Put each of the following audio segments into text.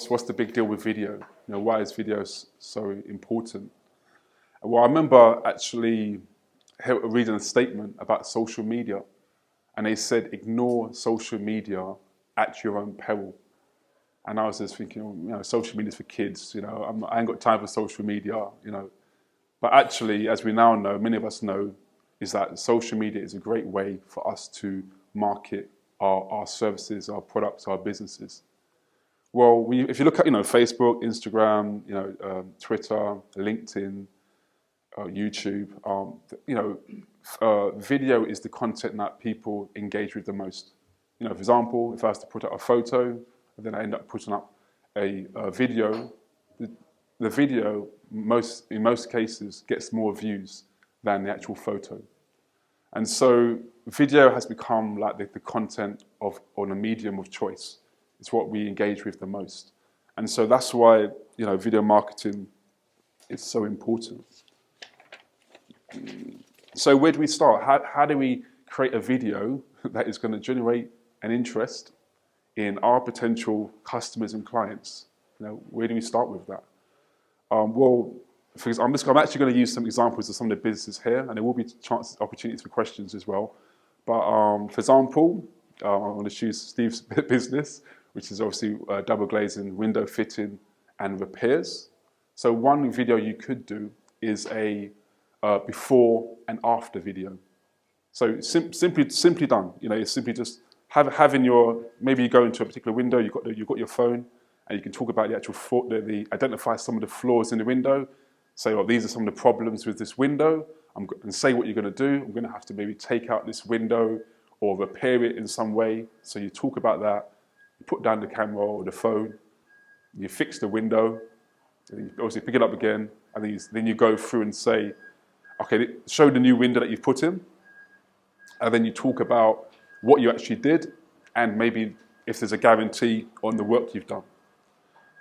What's the big deal with video? Why is video so important? Well, I remember actually reading a statement about social media, and they said, ignore social media at your own peril. And I was just thinking, social media is for kids, I ain't got time for social media, But actually, as we now know, many of us know, is that social media is a great way for us to market our services, our products, our businesses. Well, if you look at Facebook, Instagram, Twitter, LinkedIn, YouTube, video is the content that people engage with the most. For example, if I was to put up a photo, and then I end up putting up a video, the video in most cases gets more views than the actual photo. And so video has become like the content on a medium of choice. It's what we engage with the most. And so that's why, video marketing is so important. So where do we start? How do we create a video that is going to generate an interest in our potential customers and clients? Where do we start with that? Well, I'm actually going to use some examples of some of the businesses here, and there will be opportunities for questions as well. But for example, I'm going to choose Steve's business, which is obviously double glazing, window fitting, and repairs. So one video you could do is a before and after video. So simply done. It's simply just having maybe you go into a particular window, you've got your phone, and you can talk about the actual identify some of the flaws in the window. Say, well, these are some of the problems with this window, and say what you're going to do. I'm going to have to maybe take out this window or repair it in some way. So you talk about that. You put down the camera or the phone, you fix the window, and you obviously pick it up again, and then you go through and say, okay, show the new window that you've put in, and then you talk about what you actually did, and maybe if there's a guarantee on the work you've done.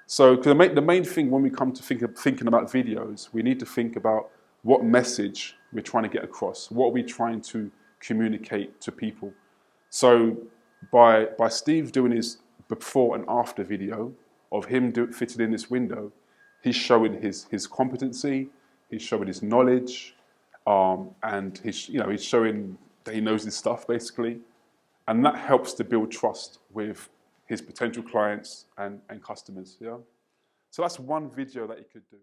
So the main thing when we come to thinking about videos, we need to think about what message we're trying to get across. What are we trying to communicate to people? So by Steve doing his before and after video of him fitting in this window, he's showing his competency, he's showing his knowledge, and he's showing that he knows his stuff basically, and that helps to build trust with his potential clients and customers. Yeah, so that's one video that you could do.